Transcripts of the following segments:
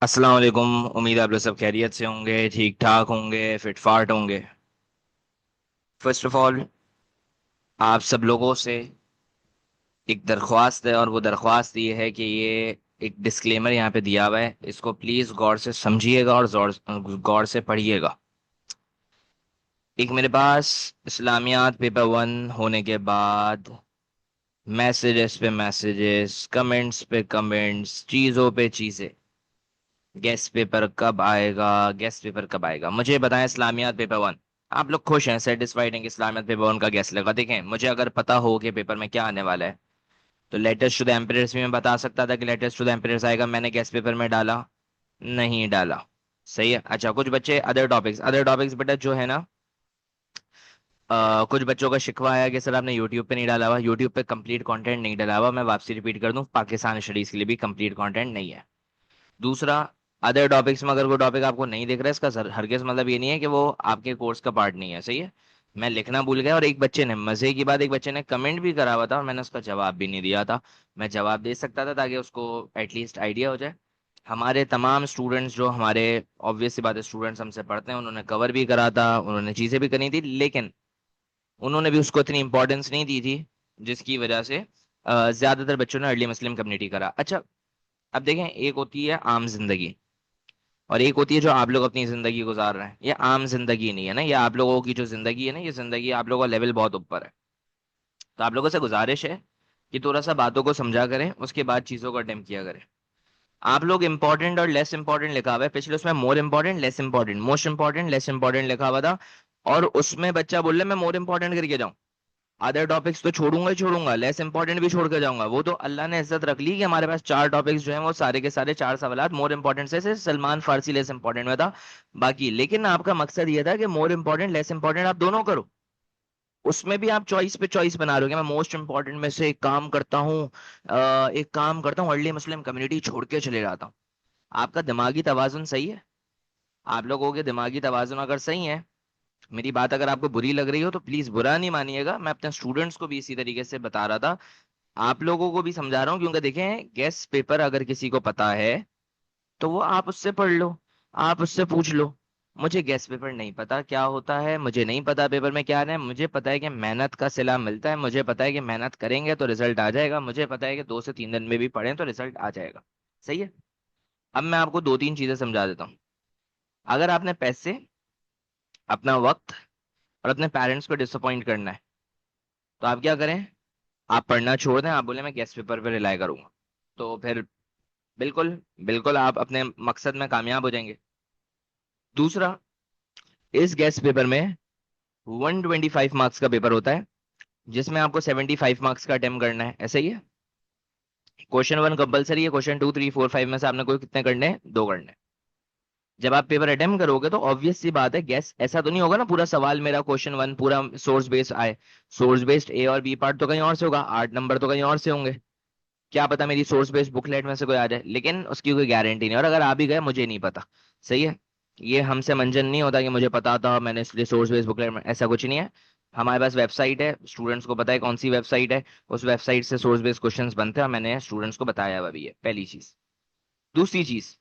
अस्सलाम वालेकुम। उम्मीद है आप लोग सब खैरियत से होंगे, ठीक ठाक होंगे, फिट फाट होंगे। फर्स्ट ऑफ ऑल, आप सब लोगों से एक दरख्वास्त है, और वो दरख्वास्त ये है कि ये एक डिस्क्लेमर यहाँ पे दिया हुआ है, इसको प्लीज गौर से समझिएगा और गौर से पढ़िएगा। एक मेरे पास इस्लामियात पेपर वन होने के बाद मैसेजेस पे मैसेजेस, कमेंट्स पे कमेंट्स, चीज़ों पे चीज़ें। गेस्ट पेपर कब आएगा, गेस्ट पेपर कब आएगा, मुझे बताएं। इस्लामियात पेपर वन, आप लोग खुश हैं, सेटिस्फाइड हैं कि इस्लामियात पेपर वन का गेस्ट लगा? देखें, मुझे अगर पता हो कि पेपर में क्या आने वाला है तो लेटेस्ट टू द एम्पियर्स भी मैं बता सकता था कि लेटेस्ट टू द एम्पियर्स आएगा। मैंने गेस्ट पेपर में डाला? नहीं डाला। सही है। अच्छा, कुछ बच्चे अदर टॉपिक्स बेटा जो है ना, कुछ बच्चों का शिकवा आया कि सर आपने यूट्यूब पे नहीं डाला हुआ। यूट्यूब पे कंप्लीट कंटेंट नहीं डाला हुआ, मैं वापसी रिपीट कर दूं, पाकिस्तान स्टडीज के लिए भी कंप्लीट कंटेंट नहीं है। दूसरा, अदर टॉपिक्स में अगर कोई टॉपिक आपको नहीं दिख रहा है, इसका हरगिज मतलब ये नहीं है कि वो आपके कोर्स का पार्ट नहीं है। सही है। मैं लिखना भूल गया, और एक बच्चे ने, मजे की बात, एक बच्चे ने कमेंट भी करा हुआ था और मैंने उसका जवाब भी नहीं दिया था। मैं जवाब दे सकता था ताकि उसको एटलीस्ट आइडिया हो जाए। हमारे तमाम स्टूडेंट्स जो हमारे, ऑब्वियस सी बात है, स्टूडेंट्स हमसे पढ़ते हैं, उन्होंने कवर भी करा था, उन्होंने चीजें भी करी थी, लेकिन उन्होंने भी उसको इतनी इंपॉर्टेंस नहीं दी थी, जिसकी वजह से ज्यादातर बच्चों ने अर्ली मुस्लिम कम्युनिटी करा। अच्छा, अब देखें, एक होती है आम जिंदगी और एक होती है जो आप लोग अपनी जिंदगी गुजार रहे हैं। ये आम जिंदगी नहीं है ना, ये आप लोगों की जो जिंदगी है ना, ये जिंदगी आप लोगों का लेवल बहुत ऊपर है। तो आप लोगों से गुजारिश है कि थोड़ा सा बातों को समझा करें, उसके बाद चीजों को अटेम्प्ट किया करें। आप लोग इंपॉर्टेंट और लेस इंपॉर्टेंट लिखा हुआ है, पिछले उसमें more important, less important, most important, less important लिखा हुआ था, और उसमें बच्चा बोल रहा है मैं मोर इंपॉर्टेंट करके जाऊं। अदर टॉपिक्स तो छोड़ूंगा ही छोड़ूंगा, लेस इंपॉर्टेंट भी छोड़ के जाऊंगा। वो तो अल्लाह ने इज्जत रख ली कि हमारे पास चार टॉपिक्स जो हैं वो सारे के सारे चार सवालात मोर इंपॉर्टेंट से सलमान फारसी लेस इंपॉर्टेंट में था बाकी। लेकिन आपका मकसद ये था कि मोर इंपॉर्टेंट लेस इंपॉर्टेंट आप दोनों करो। उसमें भी आप चॉइस पे चॉइस बना रहे हो कि मैं मोस्ट इंपॉर्टेंट में से एक काम करता हूँ, एक काम करता हूँ, अर्ली मुस्लिम कम्युनिटी छोड़ के चले जाता हूँ। आपका दिमागी तवाजुन सही है? आप लोगों के दिमागी तवाजुन अगर सही है, मेरी बात अगर आपको बुरी लग रही हो तो प्लीज बुरा नहीं मानिएगा, मैं अपने स्टूडेंट्स को भी इसी तरीके से बता रहा था, आप लोगों को भी समझा रहा हूँ, क्योंकि देखें, गेस्ट पेपर अगर किसी को पता है तो वो आप उससे पढ़ लो, आप उससे पूछ लो। मुझे गेस्ट पेपर नहीं पता क्या होता है, मुझे नहीं पता पेपर में क्या है, मुझे पता है कि मेहनत का सिला मिलता है, मुझे पता है कि मेहनत करेंगे तो रिजल्ट आ जाएगा, मुझे पता है कि 2 से 3 दिन में भी पढ़ें तो रिजल्ट आ जाएगा। सही है। अब मैं आपको दो तीन चीजें समझा देता हूँ। अगर आपने पैसे, अपना वक्त और अपने पेरेंट्स को डिसअपॉइंट करना है तो आप क्या करें? आप पढ़ना छोड़ दें, आप बोले मैं गेस्ट पेपर पे रिलाई करूंगा, तो फिर बिल्कुल, बिल्कुल आप अपने मकसद में कामयाब हो जाएंगे। दूसरा, इस गेस्ट पेपर में 125 मार्क्स का पेपर होता है, जिसमें आपको 75 मार्क्स का अटेम्प्ट करना है। ऐसा ही है। क्वेश्चन वन कंपलसरी है, question two three four five में से आपने कोई कितने करने हैं? दो करने हैं। जब आप पेपर अटेम्प्ट करोगे तो ऑब्वियस सी बात है, गैस ऐसा तो नहीं होगा ना पूरा सवाल मेरा क्वेश्चन वन पूरा सोर्स बेस्ड आए। सोर्स बेस्ड ए और बी पार्ट तो कहीं और से होगा, 8 नंबर तो कहीं और से होंगे। क्या पता मेरी सोर्स बेस्ड बुकलेट में से कोई आ जाए, लेकिन उसकी कोई गारंटी नहीं, और अगर आ भी गए मुझे नहीं पता। सही है। ये हमसे मंजन नहीं होता कि मुझे पता था मैंने इसलिए सोर्स बेस्ड बुकलेट में, ऐसा कुछ नहीं है। हमारे पास वेबसाइट है, स्टूडेंट्स को पता है कौन सी वेबसाइट है, उस वेबसाइट से सोर्स बेस्ड क्वेश्चंस बनते हैं और मैंने स्टूडेंट्स को बताया हुआ भी है। पहली चीज। दूसरी चीज,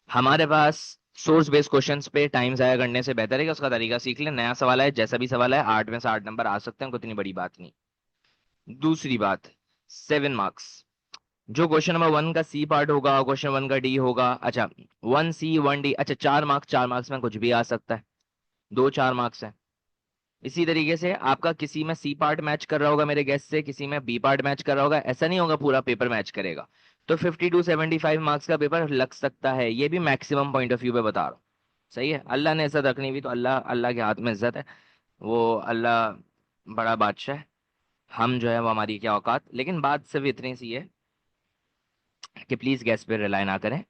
हमारे पास सोर्स बेस्ड क्वेश्चंस पे टाइम जाया करने से बेहतर है कि उसका तरीका सीख ले। नया सवाल है, जैसा भी सवाल है, 8 में से 8 नंबर आ सकते हैं, कोई इतनी बड़ी बात नहीं। दूसरी बात, 7 मार्क्स। जो क्वेश्चन नंबर वन का सी पार्ट होगा, क्वेश्चन वन का डी होगा, अच्छा, 1C 1D, अच्छा, 4 मार्क्स, 4 मार्क्स में कुछ भी आ सकता है, दो 4 मार्क्स है। इसी तरीके से आपका किसी में सी पार्ट मैच कर रहा होगा मेरे गेस से, किसी में बी पार्ट मैच कर रहा होगा, ऐसा नहीं होगा पूरा पेपर मैच करेगा। तो 50 to 75 मार्क्स का पेपर लग सकता है, ये भी मैक्सिमम पॉइंट ऑफ व्यू पे बता रहा हूँ। सही है। अल्लाह ने इज्जत रखनी भी तो अल्लाह, अल्लाह के हाथ में इज्जत है, वो अल्लाह बड़ा बादशाह है। हम जो है वो, हमारी क्या औकात। लेकिन बात सिर्फ इतनी सी है कि प्लीज गैस पे रिलाई ना करें।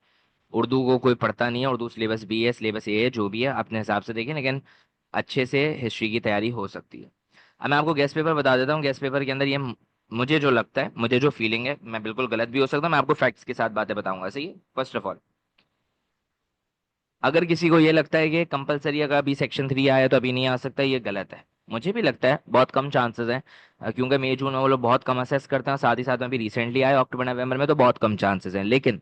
उर्दू को कोई पढ़ता नहीं है, उर्दू सिलेबस बी है, सिलेबस ए है, जो भी है अपने हिसाब से देखें, लेकिन अच्छे से हिस्ट्री की तैयारी हो सकती है। अब मैं आपको गेस्ट पेपर बता देता हूँ। गेस्ट पेपर के अंदर ये मुझे जो लगता है, मुझे जो फीलिंग है, मैं बिल्कुल गलत भी हो सकता हूँ, मैं आपको फैक्ट्स के साथ बातें बताऊंगा। सही है। फर्स्ट ऑफ ऑल, अगर किसी को ये लगता है कि कंपलसरी अगर अभी सेक्शन 3 आया तो अभी नहीं आ सकता, ये गलत है। मुझे भी लगता है बहुत कम चांसेस हैं, क्योंकि मई जून में वो लोग बहुत कम असेस करते हैं, साथ ही साथ में भी रिसेंटली आए अक्टूबर नवंबर में, तो बहुत कम चांसेस हैं। लेकिन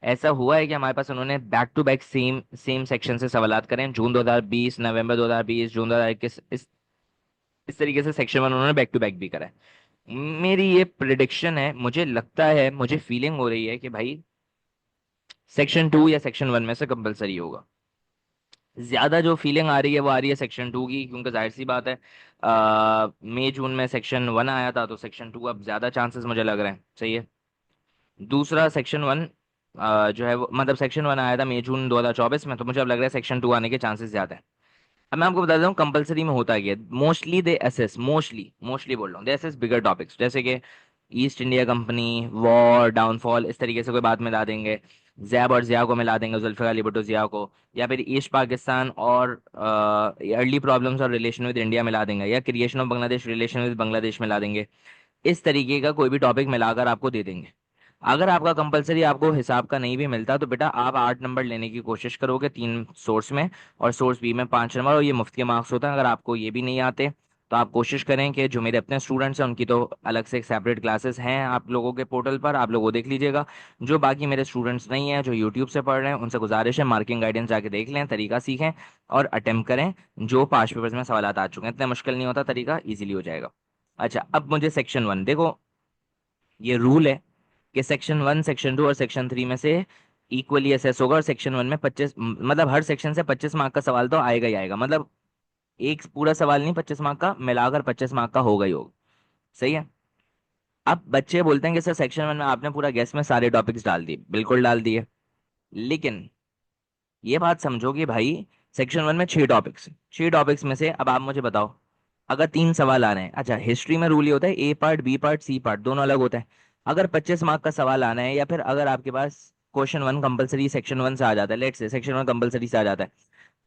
ऐसा हुआ है कि हमारे पास उन्होंने back to back same same section से सवालात करें, जून 2020, नवंबर 2020, जून 2021, इस तरीके से सेक्शन वन उन्होंने बैक टू बैक भी करा है। मेरी ये प्रिडिक्शन है, मुझे लगता है, मुझे फीलिंग हो रही है कि भाई सेक्शन टू या सेक्शन वन में से कंपलसरी होगा। ज्यादा जो फीलिंग आ रही है वो आ रही है सेक्शन टू की, क्योंकि जाहिर सी बात है मई जून में सेक्शन वन आया था, तो सेक्शन टू अब ज्यादा चांसेस मुझे लग रहे हैं। सही है। दूसरा सेक्शन वन जो है वो, मतलब सेक्शन वन आया था मई जून 2024 में, तो मुझे अब लग रहा है सेक्शन टू आने के चांसेस ज्यादा हैं। अब मैं आपको बता देता हूँ कंपलसरी में होता क्या है। Mostly they assess, mostly mostly बोल रहा हूँ, दे एसेस बिगर टॉपिक्स, जैसे कि East India Company, war, downfall, इस तरीके से कोई बात मिला देंगे। जैब और जिया को मिला देंगे, जुल्फिकार अली भुट्टो जिया को। या फिर ईस्ट पाकिस्तान और अर्ली प्रॉब्लम्स और रिलेशन विद इंडिया मिला देंगे, या creation of Bangladesh, relation with Bangladesh मिला देंगे। इस तरीके का कोई भी टॉपिक मिलाकर आपको दे देंगे। अगर आपका कंपलसरी आपको हिसाब का नहीं भी मिलता, तो बेटा आप 8 नंबर लेने की कोशिश करोगे 3 सोर्स में, और सोर्स बी में 5 नंबर, और ये मुफ्त के मार्क्स होते हैं। अगर आपको ये भी नहीं आते, तो आप कोशिश करें कि जो मेरे अपने स्टूडेंट्स हैं उनकी तो अलग से एक सेपरेट क्लासेस हैं आप लोगों के पोर्टल पर, आप लोग वो देख लीजिएगा। जो बाकी मेरे स्टूडेंट्स नहीं हैं, जो यूट्यूब से पढ़ रहे हैं, उनसे गुजारिश है मार्किंग गाइडेंस जाके देख लें, तरीका सीखें और अटेम्प्ट करें। जो पांच पेपर्स में सवाल आ चुके हैं, इतना मुश्किल नहीं होता, तरीका इजीली हो जाएगा। अच्छा, अब मुझे सेक्शन वन देखो, ये रूल है कि सेक्शन वन, सेक्शन टू और सेक्शन थ्री में से इक्वली असेस होगा, और सेक्शन वन में 25, मतलब हर सेक्शन से 25 मार्क का सवाल तो आएगा ही आएगा। मतलब एक पूरा सवाल नहीं, 25 मार्क का मिलाकर 25 मार्क का होगा ही होगा। सही है। अब बच्चे बोलते हैं कि सर सेक्शन वन में आपने पूरा गेस में सारे टॉपिक्स डाल दिए, बिल्कुल डाल दिए, लेकिन ये बात समझो कि भाई सेक्शन वन में 6 टॉपिक्स, 6 टॉपिक्स में से अब आप मुझे बताओ, अगर 3 सवाल आ रहे हैं, अच्छा हिस्ट्री में रूल ये होता है A part, B part, C part दोनों अलग होता है। अगर 25 मार्क का सवाल आना है, या फिर अगर आपके पास question one compulsory section one से आ जाता है, लेट से सेक्शन वन कंपलसरी से आ जाता है,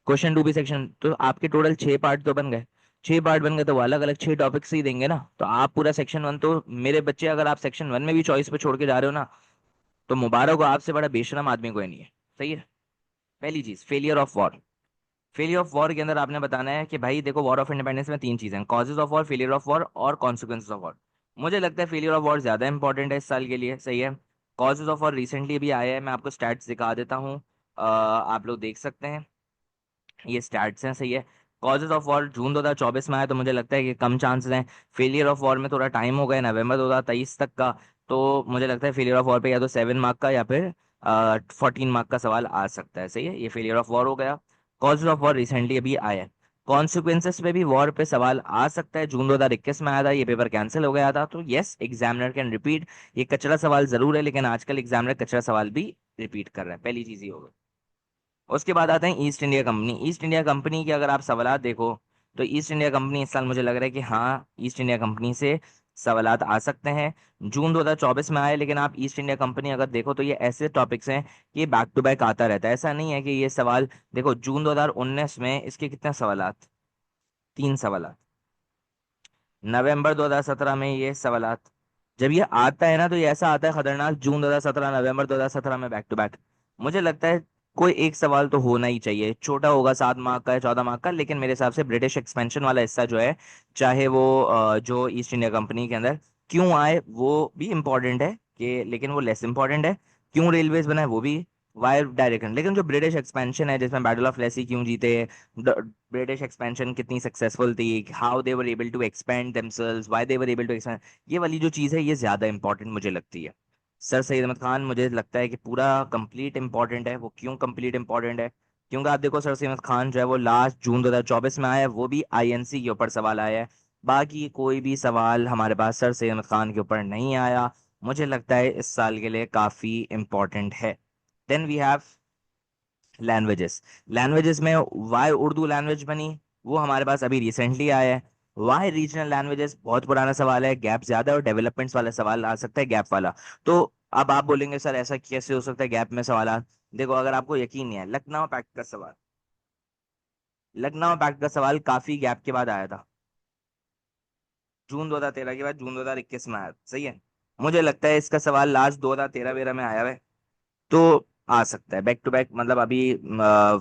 क्वेश्चन टू भी सेक्शन, तो आपके टोटल 6 पार्ट तो बन गए। 6 पार्ट बन गए, तो वो अलग अलग 6 टॉपिक्स ही देंगे ना, तो आप पूरा सेक्शन वन तो, मेरे बच्चे अगर आप सेक्शन वन में भी चॉइस पे छोड़ के जा रहे हो ना, तो मुबारक हो, आपसे बड़ा बेशरम आदमी कोई नहीं है। सही है। पहली चीज, failure of war. Failure of war के अंदर आपने बताना है कि भाई देखो, वॉर ऑफ इंडिपेंडेंस में 3 चीजें हैं, causes of war, failure of war और कॉन्सिक्वेंसेज ऑफ वॉर। मुझे लगता है फेलियर ऑफ वॉर ज्यादा इंपॉर्टेंट है इस साल के लिए। सही है। कॉजेज ऑफ वॉर रिसेंटली भी आया है, मैं आपको स्टैट्स दिखा देता हूँ, आप लोग देख सकते हैं, ये स्टैट्स हैं। सही है। कॉजेज ऑफ वॉर जून 2024 में आया, तो मुझे लगता है कि कम चांसेस हैं। फेलियर ऑफ वॉर में थोड़ा टाइम हो गया, नवंबर 2023 तक का, तो मुझे लगता है फेलियर ऑफ वॉर पे या तो 7 मार्क का या फिर 14 मार्क का सवाल आ सकता है। सही है, ये फेलियर ऑफ वॉर हो गया। कॉजेज ऑफ वॉर रिसेंटली अभी आया है। कॉन्सिक्वेंसेस पे भी वॉर पे सवाल आ सकता है, जून 2021 में आया था, ये पेपर कैंसिल हो गया था, तो यस एग्जामिनर कैन रिपीट। ये कचरा सवाल जरूर है, लेकिन आजकल एग्जामिनर कचरा सवाल भी रिपीट कर रहा है, पहली चीज ये होगी। उसके बाद आते हैं east India company. East India company के अगर आप सवालात देखो, तो ईस्ट इंडिया कंपनी इस साल मुझे लग रहा है कि हाँ, ईस्ट इंडिया कंपनी से सवालात आ सकते हैं। जून 2024 में आए, लेकिन आप ईस्ट इंडिया कंपनी अगर देखो, तो ये ऐसे टॉपिक्स हैं कि ये बैक टू बैक आता रहता है, ऐसा नहीं है कि ये सवाल, देखो जून 2019 में इसके कितने सवालात, 3 सवालात। नवंबर 2017 में ये सवालात। जब ये आता है ना, तो ये ऐसा आता है खतरनाक, जून 2017, नवंबर 2017 में बैक टू बैक। मुझे लगता है कोई एक सवाल तो होना ही चाहिए, छोटा होगा, 7 मार्क का या 14 मार्क का, लेकिन मेरे हिसाब से ब्रिटिश एक्सपेंशन वाला हिस्सा जो है, चाहे वो जो ईस्ट इंडिया कंपनी के अंदर क्यों आए वो भी इंपॉर्टेंट है, कि लेकिन वो लेस इंपॉर्टेंट है। क्यों रेलवेज बनाए वो भी, वाई डायरेक्शन, लेकिन जो ब्रिटिश एक्सपेंशन है, जिसमें बैटल ऑफ प्लेसी क्यों जीते, ब्रिटिश एक्सपेंशन कितनी सक्सेसफुल थी, how they were able to expand themselves, why they were able to expand, ये वाली जो चीज़ है ये ज्यादा इंपॉर्टेंट मुझे लगती है। सर सैयद अहमद खान मुझे लगता है कि पूरा कंप्लीट इंपॉर्टेंट है। वो क्यों कंप्लीट इंपॉर्टेंट है, क्योंकि आप देखो सर सैयद अहमद खान जो है वो लास्ट जून 2024 में आया है, वो भी आईएनसी के ऊपर सवाल आया है। बाकी कोई भी सवाल हमारे पास सर सैयद अहमद खान के ऊपर नहीं आया। मुझे लगता है इस साल के लिए काफी इंपॉर्टेंट है। Then we have languages. Languages में वाई उर्दू लैंग्वेज बनी, वो हमारे पास अभी रिसेंटली आया है। वाई रीजनल लैंग्वेजेस, बहुत पुराना सवाल है, गैप ज्यादा है, और डेवलपमेंट्स वाला सवाल आ सकता है, गैप वाला। तो अब आप बोलेंगे सर ऐसा कैसे हो सकता है गैप में सवाल देखो, अगर आपको यकीन नहीं है, लखनऊ पैक्ट का सवाल, लखनऊ पैक्ट का सवाल काफी गैप के बाद आया था, जून 2013 के बाद जून 2021 में आया। सही है। मुझे लगता है इसका सवाल लास्ट 2013 में आया है, तो आ सकता है बैक टू बैक, मतलब अभी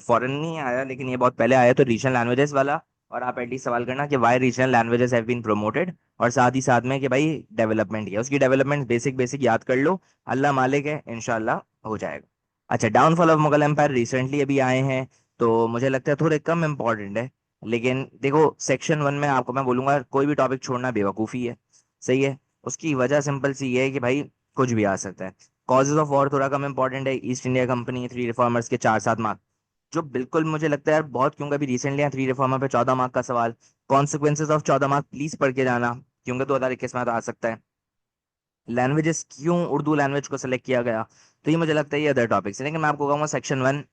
फॉरेन नहीं आया, लेकिन ये बहुत पहले आया, तो रीजनल लैंग्वेजेस वाला। और आप एटलीस्ट सवाल करना कि why regional languages have been promoted, और साथ ही साथ में कि भाई डेवलपमेंट किया, उसकी डेवलपमेंट बेसिक बेसिक याद कर लो, अल्लाह मालिक है, इंशाल्लाह हो जाएगा। अच्छा, downfall of Mughal empire recently अभी आए हैं, तो मुझे लगता है थोड़े कम इम्पोर्टेंट है। लेकिन देखो सेक्शन 1 में आपको मैं बोलूंगा कोई भी टॉपिक छोड़ना बेवकूफ़ी है। सही है। उसकी वजह सिंपल सी ये है कि भाई कुछ भी आ सकता है। कॉजेज ऑफ वॉर थोड़ा कम इम्पोर्टेंट है। East India company, three reformers के 4-7 मार्क, जो बिल्कुल मुझे लगता है यार बहुत, क्योंकि अभी रिसेंटली थ्री रिफॉर्मर पे 14 मार्क का सवाल। कॉन्सिक्वेंसेज ऑफ 14 मार्क प्लीज पढ़ के जाना, क्योंकि 2021 में तो आ सकता है। लैंग्वेजेस, क्यों उर्दू लैंग्वेज को सेलेक्ट किया गया, तो ये मुझे लगता है ये अदर टॉपिक्स है। लेकिन मैं आपको कहूंगा सेक्शन 1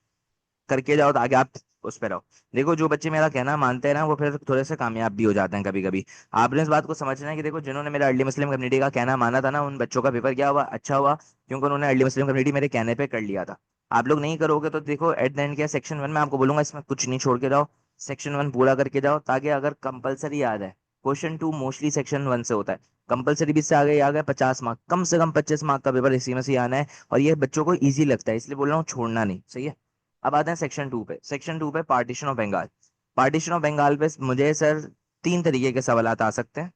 करके जाओ तो आगे आप उस पर रहो। देखो जो बच्चे मेरा कहना मानते हैं ना, वो फिर थोड़े से कामयाब भी हो जाते हैं कभी कभी। आपने इस बात को समझना है कि देखो जिन्होंने मेरा अर्ली मुस्लिम कम्युनिटी का कहना माना था ना, उन बच्चों का पेपर क्या हुआ, अच्छा हुआ, क्योंकि उन्होंने अर्ली मुस्लिम कम्युनिटी मेरे कहने पे कर लिया था। आप लोग नहीं करोगे तो देखो एट द एंड क्या, सेक्शन 1 में आपको बोलूंगा इसमें कुछ नहीं छोड़ के जाओ। सेक्शन 1 पूरा करके जाओ, ताकि अगर कंपलसरी याद है, क्वेश्चन 2 मोस्टली सेक्शन 1 से होता है। कंपलसरी भी से आ गए 50 मार्क, कम से कम 25 मार्क का पेपर इसी में से आना है। और ये बच्चों को ईजी लगता है, इसलिए बोल रहा हूँ छोड़ना नहीं। सही है। अब आते हैं सेक्शन 2 पे। सेक्शन 2 पे partition of Bengal. Partition of Bengal पे मुझे सर 3 तरीके के सवाल आ सकते हैं।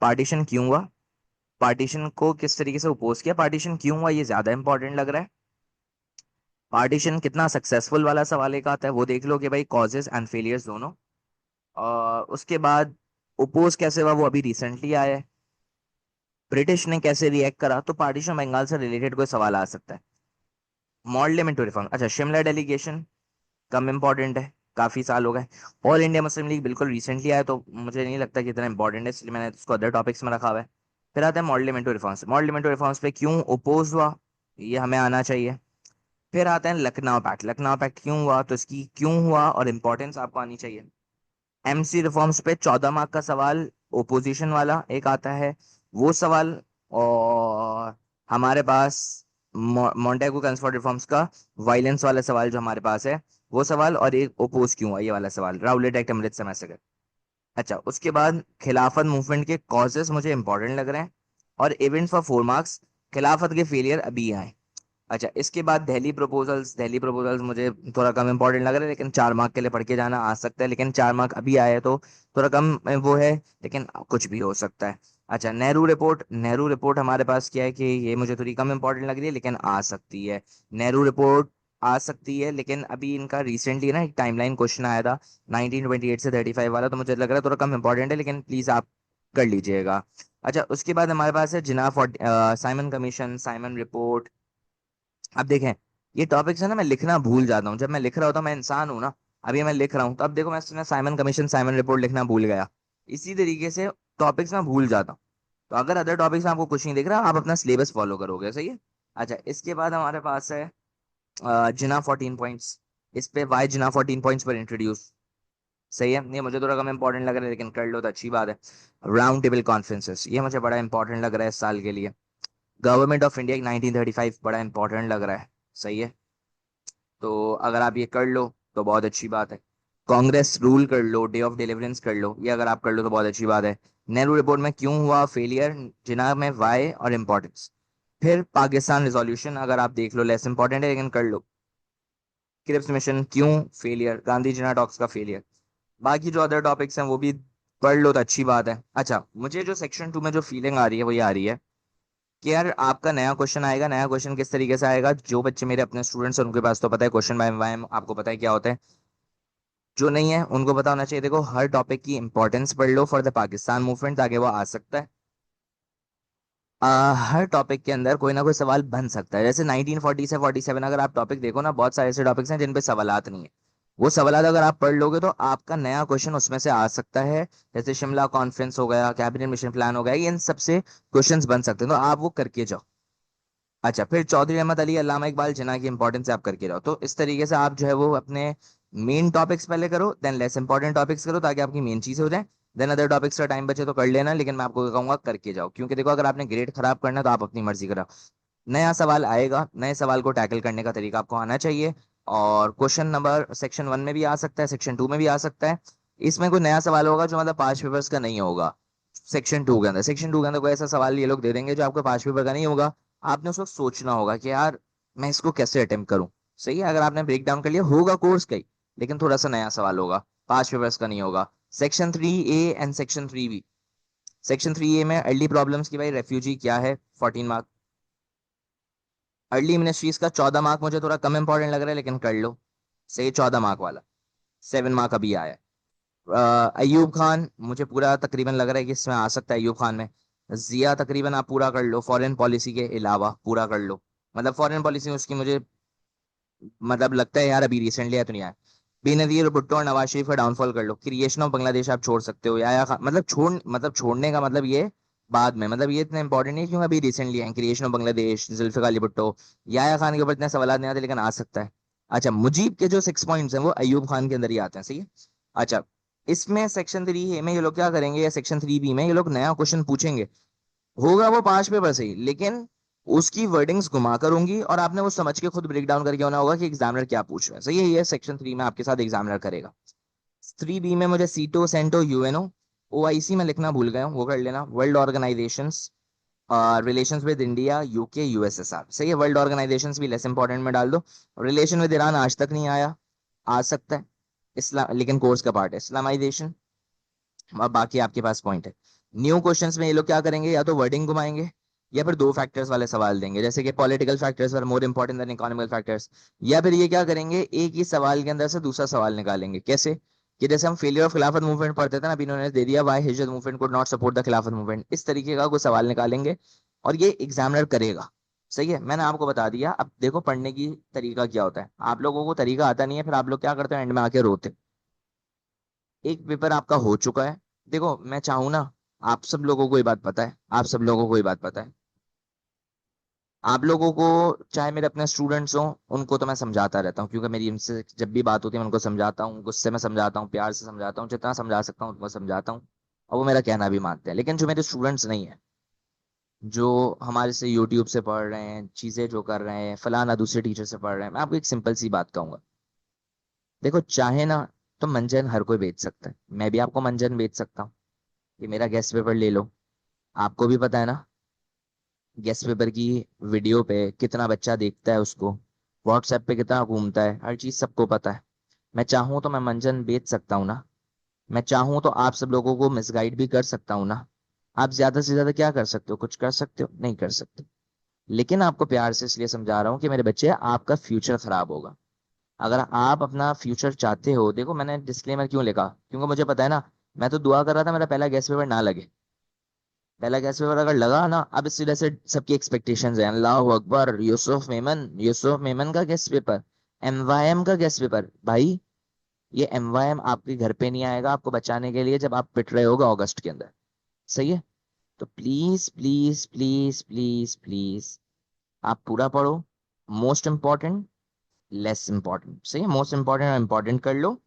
पार्टीशन क्यों हुआ, पार्टीशन को किस तरीके से अपोज किया, पार्टीशन क्यों हुआ ये ज्यादा इंपॉर्टेंट लग रहा है। पार्टीशन कितना सक्सेसफुल वाला सवाल एक आता है, वो देख लो कि भाई कॉजेस एंड फेलियर्स दोनों। और उसके बाद ओपोज कैसे हुआ, वो अभी रिसेंटली आया है। ब्रिटिश ने कैसे रिएक्ट करा, तो पार्टीशन बंगाल से रिलेटेड कोई सवाल आ सकता है। मॉडलिमेंट रिफॉर्म, अच्छा शिमला डेलीगेशन कम इंपॉर्टेंट है, काफी साल हो गए। ऑल इंडिया मुस्लिम लीग बिल्कुल रिसेंटली आया, तो मुझे नहीं लगता कि इतना इंपॉर्टेंट है, इसलिए मैंने उसको अदर टॉपिक्स में रखा हुआ है। फिर आते हैं मॉडलिमेंटो रिफॉर्म्स। मॉडलिमेंटो रिफॉर्म्स पे क्यों ओपोज हुआ, ये हमें आना चाहिए। फिर आते हैं लखनऊ पैक्ट। लखनऊ पैक्ट क्यों हुआ, तो इसकी क्यों हुआ और इम्पोर्टेंस आपको आनी चाहिए। एमसी रिफॉर्म्स पे 14 मार्क का सवाल, ओपोजिशन वाला एक आता है, वो सवाल। और हमारे पास मोंटेगू कन्सफर्ट रिफॉर्म्स का वायलेंस वाला सवाल जो हमारे पास है, वो सवाल। और एक ओपोज क्यों हुआ ये वाला सवाल, राउलेट एक्ट अमृतसर मैसेकर। अच्छा, उसके बाद खिलाफत मूवमेंट के कॉजेस मुझे इंपॉर्टेंट लग रहे हैं, और इवेंट फॉर 4 मार्क्स, खिलाफत के फेलियर अभी आए। अच्छा, इसके बाद दिल्ली प्रपोजल्स। दिल्ली प्रपोजल्स मुझे थोड़ा कम इंपॉर्टेंट लग रहा है, लेकिन 4 मार्क के लिए पढ़ के जाना आ सकता है। लेकिन 4 मार्क अभी आए तो थोड़ा कम वो है, लेकिन कुछ भी हो सकता है। अच्छा, नेहरू रिपोर्ट। नेहरू रिपोर्ट हमारे पास क्या है कि ये मुझे थोड़ी कम इंपॉर्टेंट लग रही है, लेकिन आ सकती है। नेहरू रिपोर्ट आ सकती है, लेकिन अभी इनका रिसेंटली ना एक टाइमलाइन क्वेश्चन आया था 1928 से 35 वाला, तो मुझे लग रहा है थोड़ा कम इंपॉर्टेंट है, लेकिन प्लीज आप कर लीजिएगा। अच्छा, उसके बाद हमारे पास है जिना साइमन कमीशन, साइमन रिपोर्ट। अब देखें, ये टॉपिक्स है ना, मैं लिखना भूल जाता हूँ। जब मैं लिख रहा होता हूँ, मैं इंसान हूँ ना, अभी मैं लिख रहा हूँ, तो अब देखो मैं साइमन कमीशन, साइमन रिपोर्ट लिखना भूल गया। इसी तरीके से टॉपिक्स में भूल जाता हूँ। तो अगर अदर टॉपिक्स में आपको कुछ नहीं दिख रहा, आप अपना सिलेबस फॉलो करोगे। सही है। अच्छा, इसके बाद हमारे पास है जिना 14 पॉइंट्स। इस पे वाई जिना 14 पॉइंट्स पर इंट्रोड्यूस। सही है, ये मुझे थोड़ा कम इंपॉर्टेंट लग रहा है, लेकिन कर लो तो अच्छी बात है। राउंड टेबल कॉन्फ्रेंसेस, ये मुझे बड़ा इंपॉर्टेंट लग रहा है इस साल के लिए। गवर्नमेंट ऑफ इंडिया 1935 बड़ा इंपॉर्टेंट लग रहा है। सही है। तो अगर आप ये कर लो तो बहुत अच्छी बात है। कांग्रेस रूल कर लो, डे ऑफ डिलीवरेंस कर लो, ये अगर आप कर लो तो बहुत अच्छी बात है। नेहरू रिपोर्ट में क्यों हुआ फेलियर, जिना में वाई और इम्पोर्टेंस। फिर पाकिस्तान रिजोल्यूशन अगर आप देख लो, लेस इंपॉर्टेंट है लेकिन कर लो। क्रिप्स मिशन क्यों फेलियर, गांधी जिना टॉक्स का फेलियर। बाकी जो अदर टॉपिक्स हैं वो भी पढ़ लो तो अच्छी बात है। अच्छा, मुझे जो सेक्शन 2 में जो फीलिंग आ रही है वो ये आ रही है कि यार आपका नया क्वेश्चन आएगा। नया क्वेश्चन किस तरीके से आएगा, जो बच्चे मेरे अपने स्टूडेंट्स हैं उनके पास तो पता है, क्वेश्चन बाय आपको पता है क्या होता है। जो नहीं है उनको पता होना चाहिए। देखो हर टॉपिक की इंपॉर्टेंस पढ़ लो फॉर द पाकिस्तान मूवमेंट, ताकि वो आ सकता है। हर टॉपिक के अंदर कोई ना कोई सवाल बन सकता है। जैसे 1940 से 47 अगर आप टॉपिक देखो ना, बहुत सारे ऐसे टॉपिक्स हैं जिन पे सवालात नहीं है। वो सवालात अगर आप पढ़ लोगे तो आपका नया क्वेश्चन उसमें से आ सकता है। जैसे शिमला कॉन्फ्रेंस हो गया, कैबिनेट मिशन प्लान हो गया, ये इन सबसे क्वेश्चंस बन सकते हैं, तो आप वो करके जाओ। अच्छा, फिर चौधरी अहमद अली, अल्लामा इकबाल, जिन्ना की इंपॉर्टेंस आप करके रहो। तो इस तरीके से आप जो है वो अपने मेन टॉपिक्स पहले करो, देन लेस इंपॉर्टेंट टॉपिक्स करो, ताकि आपकी मेन चीज हो जाए। देन अदर टॉपिक्स का टाइम बचे तो कर लेना, लेकिन मैं आपको कहूंगा करके जाओ, क्योंकि देखो अगर आपने ग्रेड खराब करना है तो आप अपनी मर्जी करो। नया सवाल आएगा, नए सवाल को टैकल करने का तरीका आपको आना चाहिए। और क्वेश्चन नंबर सेक्शन 1 में भी आ सकता है, सेक्शन 2 में भी आ सकता है। इसमें कोई नया सवाल होगा जो मतलब 5 पेपर्स का नहीं होगा। सेक्शन 2 के अंदर, सेक्शन 2 के अंदर कोई ऐसा सवाल ये लोग दे देंगे जो आपको 5 पेपर का नहीं होगा। आपने उस वक्त सोचना होगा कि यार मैं इसको कैसे अटेम्प्ट करूं। सही है, अगर आपने ब्रेक डाउन कर लिया होगा कोर्स का ही, लेकिन थोड़ा सा नया सवाल होगा, 5 पेपर्स का नहीं होगा। Section 3A and section 3B। Section 3A में अर्ली प्रॉब्लम्स की, भाई रेफ्यूजी क्या है, 14 मार्क। अर्ली मिनिस्ट्रीज का 14 मार्क मुझे थोड़ा कम इंपॉर्टेंट लग रहा है, लेकिन कर लो सही, 14 मार्क वाला। 7 मार्क अभी आया है। अयूब खान मुझे पूरा तकरीबन लग रहा है कि इसमें आ सकता है, अयूब खान में। जिया तकरीबन आप पूरा कर लो, फॉरेन पॉलिसी के अलावा पूरा कर लो। मतलब फॉरेन पॉलिसी में उसकी मुझे मतलब लगता है यार अभी रिसेंटली है तो नहीं आया। बेनजीर भुट्टो और नवाज शरीफ का डाउनफॉल कर लो। क्रिएशन ऑफ बांग्लादेश आप छोड़ सकते हो, या मतलब छोड़ने का मतलब ये बाद में, मतलब ये इतना इंपॉर्टेंट नहीं क्योंकि अभी रिसेंटली है। क्रिएशन ऑफ बांग्लादेश, जुल्फिकार अली भुट्टो, याया खान के ऊपर इतने सवाल नहीं आते, लेकिन आ सकता है। अच्छा, मुजीब के जो 6 पॉइंट्स हैं वो अयूब खान के अंदर ही आते हैं, सही है। अच्छा, इसमें सेक्शन 3 ए में ये लोग क्या करेंगे, या सेक्शन 3 बी में ये लोग नया क्वेश्चन पूछेंगे। होगा वो 5 पेपर से ही, लेकिन उसकी वर्डिंग्स घुमाकर होंगी, और आपने वो समझ के खुद ब्रेक डाउन करके होना होगा कि एग्जामिनर क्या पूछ रहा है, सही है। ये सेक्शन 3 में आपके साथ एग्जामिनर करेगा। 3 बी में मुझे सीटो, सेंटो, यूएनओ, ओआईसी में लिखना भूल गया हूँ, वो कर लेना। World organisations, relations with India, UK, USSR, सही है। वर्ल्ड ऑर्गेनाइजेशंस भी लेस इंपॉर्टेंट में डाल दो। रिलेशन विद ईरान आज तक नहीं आया, आ सकता है। इस्लाम लेकिन कोर्स का पार्ट है, इस्लामाइजेशन। अब बाकी आपके पास पॉइंट है। न्यू क्वेश्चंस में ये लोग क्या करेंगे, या तो वर्डिंग घुमाएंगे, या फिर 2 फैक्टर्स वाले सवाल देंगे, जैसे कि political factors are more important than economical factors. या फिर ये क्या करेंगे, एक ही सवाल के अंदर से दूसरा सवाल निकालेंगे। कैसे, कि जैसे हम फेलियर ऑफ खिलाफत मूवमेंट पढ़ते थे ना, अभी इन्होंने दे दिया व्हाई हिजरत movement could not support the खिलाफत मूवमेंट, इस तरीके का कोई सवाल निकालेंगे, और ये एग्जामिनर करेगा। सही है, मैंने आपको बता दिया। अब देखो पढ़ने की तरीका क्या होता है, आप लोगों को तरीका आता नहीं है, फिर आप लोग क्या करते हैं, एंड में आके रोते। एक पेपर आपका हो चुका है। देखो मैं चाहूँ ना, आप सब लोगों को ये बात पता है, आप सब लोगों को ये बात पता है, आप लोगों को, चाहे मेरे अपने स्टूडेंट्स हों, उनको तो मैं समझाता रहता हूँ, क्योंकि मेरी इनसे जब भी बात होती है मैं उनको समझाता हूँ, गुस्से में समझाता हूँ, प्यार से समझाता हूँ, जितना समझा सकता हूँ उनको समझाता हूँ, और वो मेरा कहना भी मानते हैं। लेकिन जो मेरे स्टूडेंट्स नहीं है, जो हमारे से यूट्यूब से पढ़ रहे हैं, चीजें जो कर रहे हैं, फलाना दूसरे टीचर से पढ़ रहे हैं, मैं आपको एक सिंपल सी बात कहूंगा। देखो चाहे ना, तो मंजन हर कोई बेच सकता है, मैं भी आपको मंजन बेच सकता हूँ, कि मेरा गेस्ट पेपर ले लो। आपको भी पता है ना, गेस्ट पेपर की वीडियो पे कितना बच्चा देखता है उसको, व्हाट्सएप पे कितना घूमता है, हर चीज सबको पता है। मैं चाहूँ तो मैं मंजन बेच सकता हूँ ना। मैं चाहूँ तो आप सब लोगों को मिसगाइड भी कर सकता हूँ ना। आप ज्यादा से ज्यादा क्या कर सकते हो, कुछ कर सकते हो, नहीं कर सकते। लेकिन आपको प्यार से इसलिए समझा रहा हूँ कि मेरे बच्चे, आपका फ्यूचर खराब होगा। अगर आप अपना फ्यूचर चाहते हो, देखो मैंने डिस्क्लेमर क्यों लिखा, क्योंकि मुझे पता है ना, मैं तो दुआ कर रहा था मेरा पहला गेस्ट पेपर ना लगे। पहला गेस्ट पेपर अगर लगा ना, अब इस वजह से सबकी एक्सपेक्टेशंस है, अल्लाह अकबर, यूसुफ मेमन का गेस्ट पेपर, एमवाईएम का गेस्ट पेपर। भाई ये एमवाईएम आपके घर पे नहीं आएगा आपको बचाने के लिए, जब आप पिट रहे होगा अगस्त के अंदर। सही है। तो please please please please please, आप पूरा पढ़ो। मोस्ट इंपॉर्टेंट, लेस इंपॉर्टेंट, सही है, मोस्ट इंपॉर्टेंट और इंपॉर्टेंट कर लो।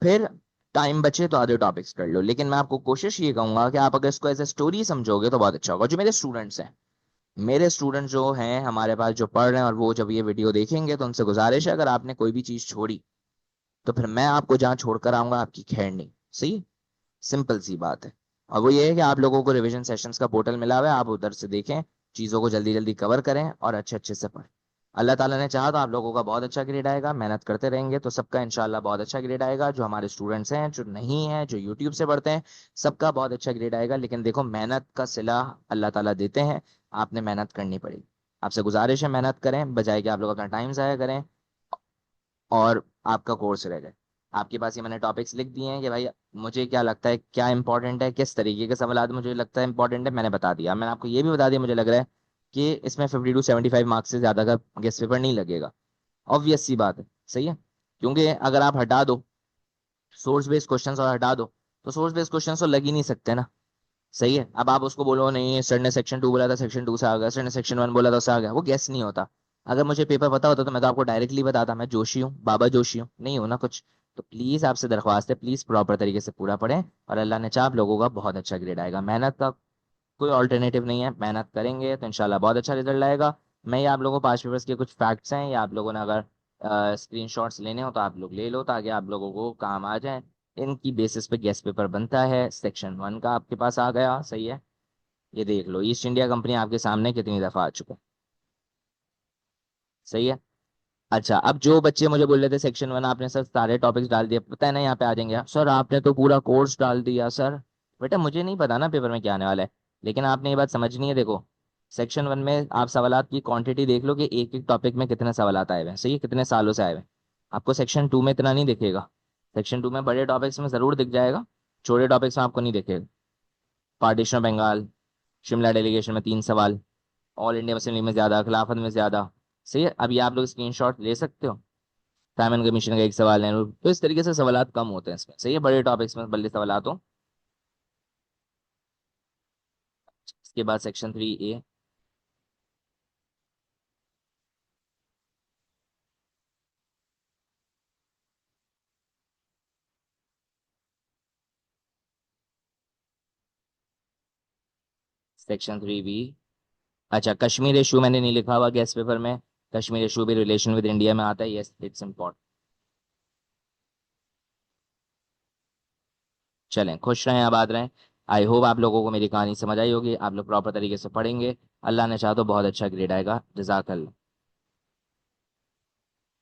फिर टाइम बचे तो अदर टॉपिक्स कर लो। लेकिन मैं आपको कोशिश ये कहूंगा कि आप अगर इसको एज ए स्टोरी समझोगे तो बहुत अच्छा होगा। जो मेरे स्टूडेंट्स हैं, मेरे स्टूडेंट जो हैं हमारे पास जो पढ़ रहे हैं, और वो जब ये वीडियो देखेंगे तो उनसे गुजारिश है, अगर आपने कोई भी चीज छोड़ी तो फिर मैं आपको जहाँ छोड़कर आऊंगा आपकी खैर नहीं। सही, सिंपल सी बात है। और वो ये है कि आप लोगों को रिवीजन सेशंस का पोर्टल मिला हुआ है, आप उधर से देखें, चीज़ों को जल्दी जल्दी कवर करें और अच्छे अच्छे से पढ़ें। अल्लाह ताला ने चाहा तो आप लोगों का बहुत अच्छा ग्रेड आएगा, मेहनत करते रहेंगे तो सबका इंशाल्लाह बहुत अच्छा ग्रेड आएगा। जो हमारे स्टूडेंट्स हैं, जो नहीं हैं, जो यूट्यूब से पढ़ते हैं, सबका बहुत अच्छा ग्रेड आएगा। लेकिन देखो मेहनत का सिला अल्लाह ताला देते हैं, आपने मेहनत करनी पड़ेगी। आपसे गुजारिश है मेहनत करें, बजाय कि आप लोग अपना टाइम ज़ाया करें और आपका कोर्स रह जाए। आपके पास ये मैंने टॉपिक्स लिख दिए हैं कि भाई मुझे क्या लगता है क्या इंपॉर्टेंट है, किस तरीके के सवाल मुझे लगता है इंपॉर्टेंट है, मैंने बता दिया। मैंने आपको ये भी बता दिया, मुझे लग रहा है कि इसमें 50 to 75 मार्क्स से ज्यादा का गेस्ट पेपर नहीं लगेगा। ऑब्वियस सी बात है, सही है। क्योंकि अगर आप हटा दो सोर्स बेस्ड क्वेश्चंस और हटा दो, तो सोर्स बेस्ड क्वेश्चंस तो लग ही नहीं सकते ना। सही है। अब आप उसको बोलो नहीं सर ने सेक्शन 2 बोला था सेक्शन 2 से आ गया, सर ने सेक्शन 1 बोला था उससे आ गया, वो गेस नहीं होता। अगर मुझे पेपर पता होता तो मैं तो आपको डायरेक्टली बताता, मैं जोशी हूँ, बाबा जोशी हूँ, नहीं हूँ ना कुछ। तो प्लीज आपसे दरख्वास्त है, प्लीज प्रॉपर तरीके से पूरा पढ़ें, और अल्लाह ने चाह आप लोगों का बहुत अच्छा ग्रेड आएगा। मेहनत का कोई ऑल्टरनेटिव नहीं है, मेहनत करेंगे तो इंशाल्लाह बहुत अच्छा रिजल्ट आएगा। मैं ये आप लोगों को 5 पेपर्स के कुछ फैक्ट्स हैं, या आप लोगों ने अगर स्क्रीन शॉट्स लेने हो तो आप लोग ले लो, ताकि आप लोगों को काम आ जाए। इनकी बेसिस पे गेस्ट पेपर बनता है। सेक्शन 1 का आपके पास आ गया, सही है। ये देख लो, ईस्ट इंडिया कंपनी आपके सामने कितनी दफा आ चुका है। सही है। अच्छा, अब जो बच्चे मुझे बोल रहे थे सेक्शन 1 आपने सर सारे टॉपिक्स डाल दिए, पता है ना यहाँ पे आ जाएंगे सर आपने तो पूरा कोर्स डाल दिया सर। बेटा मुझे नहीं पता ना पेपर में क्या आने वाला है, लेकिन आपने ये बात समझनी है। देखो सेक्शन 1 में आप सवालात की क्वांटिटी देख लो कि एक एक टॉपिक में कितने सवालात आए हुए हैं, सही है, कितने सालों से आए हुए हैं। आपको सेक्शन 2 में इतना नहीं दिखेगा। सेक्शन 2 में बड़े टॉपिक्स में जरूर दिख जाएगा, छोटे टॉपिक्स में आपको नहीं दिखेगा। Partition of Bengal, Shimla delegation में 3 सवाल, ऑल इंडिया मुस्लिम लीग में ज्यादा, खिलाफत में ज्यादा। सही है, अभी आप लोग स्क्रीनशॉट ले सकते हो। साइमन कमीशन का 1 सवाल है, तो इस तरीके से सवालात कम होते हैं इसमें। सही है, बड़े टॉपिक्स में बड़े सवालात हो। इसके बाद सेक्शन 3A। Section 3B। अच्छा, कश्मीर इशू मैंने नहीं लिखा हुआ गेस्ट पेपर में। कश्मीर इशू भी रिलेशन विद इंडिया में आता है, यस इट्स इम्पोर्टेंट। चलें, खुश रहें, आबाद रहें। आई होप आप लोगों को मेरी कहानी समझ आई होगी, आप लोग प्रॉपर तरीके से पढ़ेंगे। अल्लाह ने चाहा तो बहुत अच्छा ग्रेड आएगा। जज़ाकल्लाह।